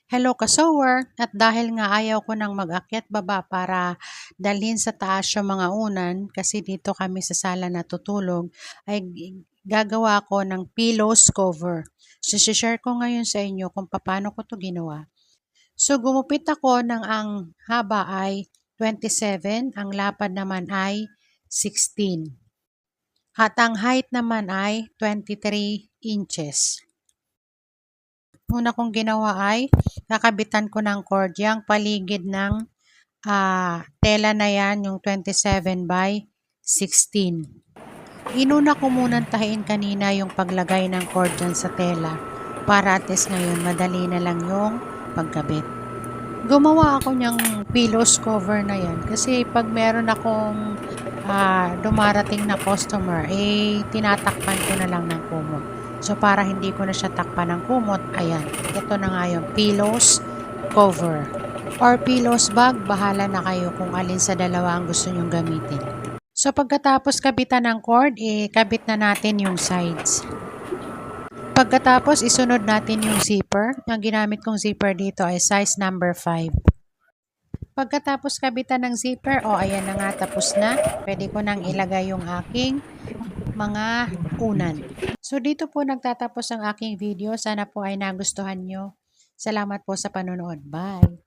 Hello ka-sewer, at dahil nga ayaw ko nang mag-akyat baba para dalhin sa taas yung mga unan kasi dito kami sa sala natutulog, ay gagawa ko ng pillows cover. So, share ko ngayon sa inyo kung paano ko to ginawa. So, gumupit ako ng ang haba ay 27, ang lapad naman ay 16. At ang height naman ay 23 inches. Una kong ginawa ay kakabitan ko ng cord yung paligid ng tela na yan, yung 27 by 16. Inuna ko munang tahiin kanina yung paglagay ng cord dyan sa tela para at least ngayon madali na lang yung pagkabit. Gumawa ako niyang pillows cover na yan kasi pag meron akong dumarating na customer, tinatakpan ko na lang ng kumot. So, para hindi ko na siya takpan ng kumot, ayan, ito na nga yung pillows cover. Or pillows bag, bahala na kayo kung alin sa dalawa ang gusto nyong gamitin. So, pagkatapos kabitan ng cord, kabit na natin yung sides. Pagkatapos, isunod natin yung zipper. Ang ginamit kong zipper dito ay size number 5. Pagkatapos kabitan ng zipper, ayan na nga, tapos na. Pwede ko nang ilagay yung aking mga unan. So, dito po nagtatapos ang aking video. Sana po ay nagustuhan nyo. Salamat po sa panonood. Bye!